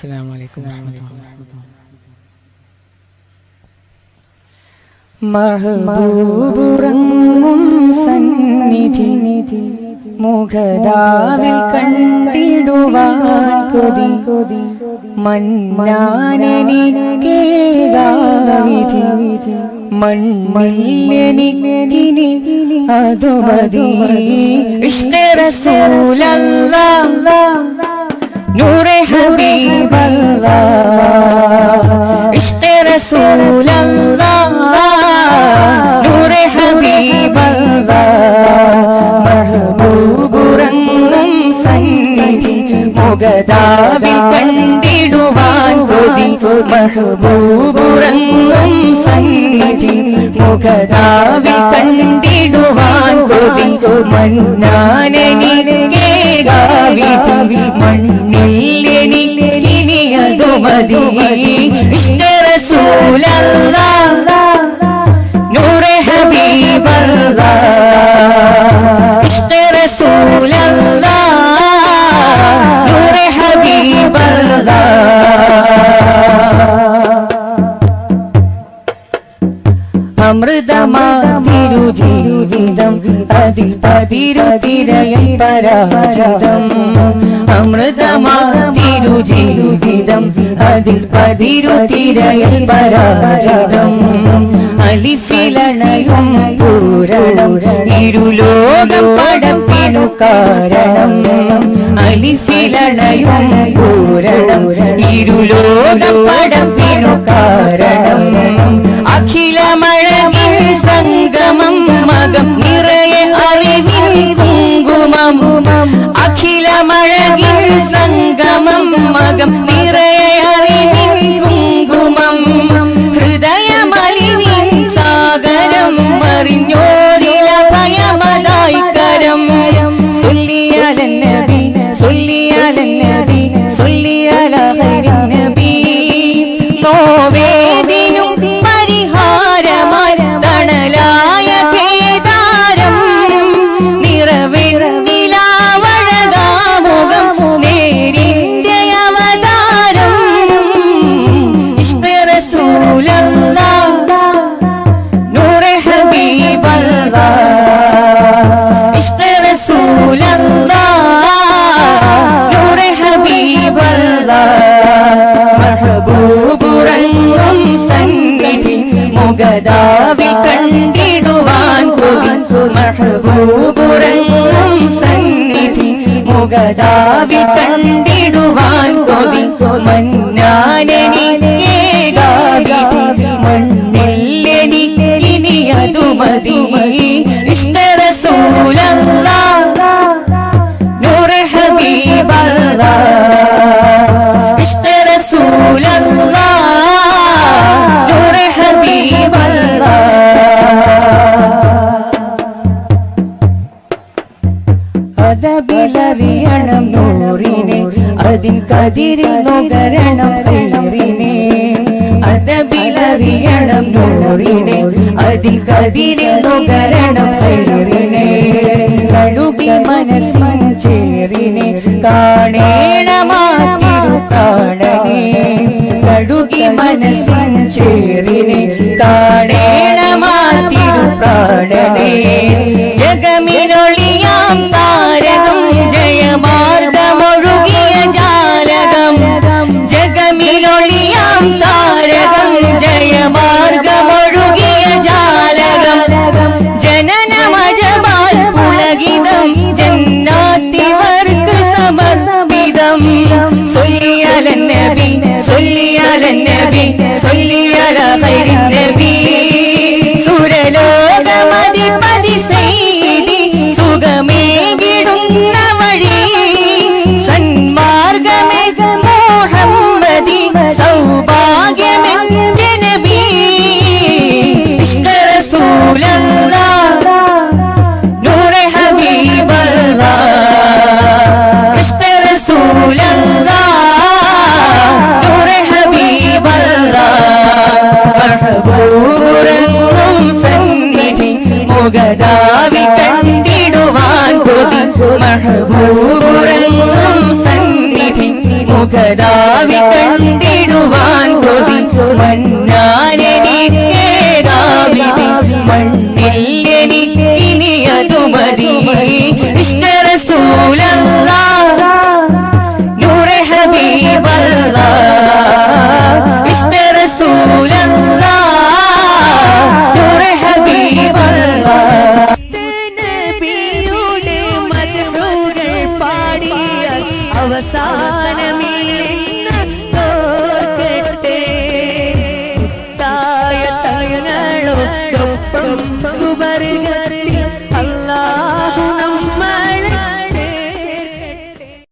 അസ്സലാമു അലൈക്കും വറഹ്മത്തുള്ളാഹി. മഹബൂബുറങ്ങും സന്നിധി മുഖദാവിൽ കണ്ടിടുവാൻ കൊതി മന്നാനെനിക്കേകാവിധി മണ്ണില്ലെനിക്കിനി അതുമതി. ഇഷ്ക് റസൂലല്ലാഹ് നൂറെ ഹബീബല്ലാഹ് ഇഷ്ക് റസൂലല്ലാഹ് നൂറെ ഹബീബല്ലാഹ് മഹബൂബുറങ്ങും സന്നിധി മുഖദാവിൽ കണ്ടിടുവാൻ കൊതി മഹബൂബുറങ്ങും സന്നിധി മുഖദാവിൽ കണ്ടിടുവാൻ കൊതി മന്നാനെനിക്കേകാവിധി മണ്ണില്ലെനിക്കിനി അതുമതി. ഇഷ്ക് റസൂലല്ലാഹ് നൂറെ ഹബീബല്ലാഹ് ഇഷ്ക് റസൂലല്ലാഹ് നൂറെ ഹബീബല്ലാഹ്. അമൃതമാതിരുജീവിതം അതിൽ പതിരുതിരയൽ പരാജിതം അമൃതമാതിരുജീവിതം അതിൽ പതിരുതിരയൽ പരാജിതം. അലിഫിലണയും പൂരണം ഇരുലോകം പടപ്പിനു കാരണം അലിഫിലണയും പൂരണം ഇരുലോകം പടപ്പിനു കാരണം. അഖിലമഴകിൻ സംഗമം മകം നിറയെ അറിവിൻ കുങ്കുമം അഖിലമഴകിൻ സംഗമം മകം നിറയെ അറിവിൻ കുങ്കുമം. ഹൃദയമലിവിൻ സാഗരം അറിഞ്ഞോരില ഭയമതായി കരം. സൊല്ലിയാലൻ നബി സൊല്ലിയാലൻ നബി സൊല്ലിയാല ഖൈറിൻ നബി. നോവേദിനും പരിഹാരമായി തണലായ കേദാരം നിറവെണ്ണിലാവഴകാമുഖം നേരിന്റെ അവതാരം. ഇഷ്ക് റസൂലല്ലാഹ് നൂറെ ഹബീബല്ലാഹ് ഇഷ്ക് റസൂലല്ലാഹ് നൂറെ ഹബീബല്ലാഹ്. മഹബൂബുറങ്ങും സന്നിധി മുഖദാവിൽ കണ്ടിടുവാൻ കൊതി മഹബൂബുറങ്ങും സന്നിധി മുഖദാവിൽ കണ്ടിടുവാൻ കൊതി മന്നാനെനിക്കേകാവിധി മണ്ണില്ലെനിക്കിനി അതുമതി. ഇഷ്ക് റസൂലല്ലാഹ് നൂറെ ഹബീബല്ലാഹ് ഇഷ്ക് റസൂലല്ലാഹ് നൂറെ ഹബീബല്ലാഹ്. അതബിലറിയണം നൂറിനെ അതിൻ കതിരിൽ നുകരണം ഖൈറിനെ അതബിലറിയണം നൂറിനെ അതിൽ കതിരിൽ നുകരണം ഖൈറിനെ. കഴുകി മനസ്സിൻ ചേറിനെ കാണേണമാത്തിരു കാണനെ കഴുകി മനസ്സിൻ ചേറിനെ കാണേണമാത്തിരു പ്രാണനെ. ജഗമിനൊളിയാം താരകം ജയമാർഗമൊഴുകിയ ജാലകം ജഗമിനൊളിയാം താരകം ജയമാർഗമൊഴുകിയ ജാലകം. ജനനമജമാൽ പുളകിതം ജന്നാത്തിവർക്ക് സമർപ്പിതം. സൊല്ലിയാലൻ നബി സൊല്ലിയാലൻ നബി സൊല്ലിയാല ഖൈറിൻ നബി. സുരലോകമധിപതി സയ്യിദി സുഖമേകിടുന്ന വഴി സന്മാർഗമേ മുഹമ്മദി സൗഭാഗ്യമെന്റെ നബി. ഇഷ്ക് റസൂലല്ലാഹ് നൂറെ ഹബീബല്ലാഹ് ഇഷ്ക് റസൂലല്ലാഹ് നൂറെ ഹബീബല്ലാഹ്. മഹബൂബുറങ്ങും സന്നിധി മുഖദാവിൽ കണ്ടിടുവാൻ കൊതി മഹബൂബുറങ്ങും സന്നിധി മുഖദാവി കണ്ടിടുവാൻ കൊതി മന്നാനെനിക്കേതാവിധി മണ്ണ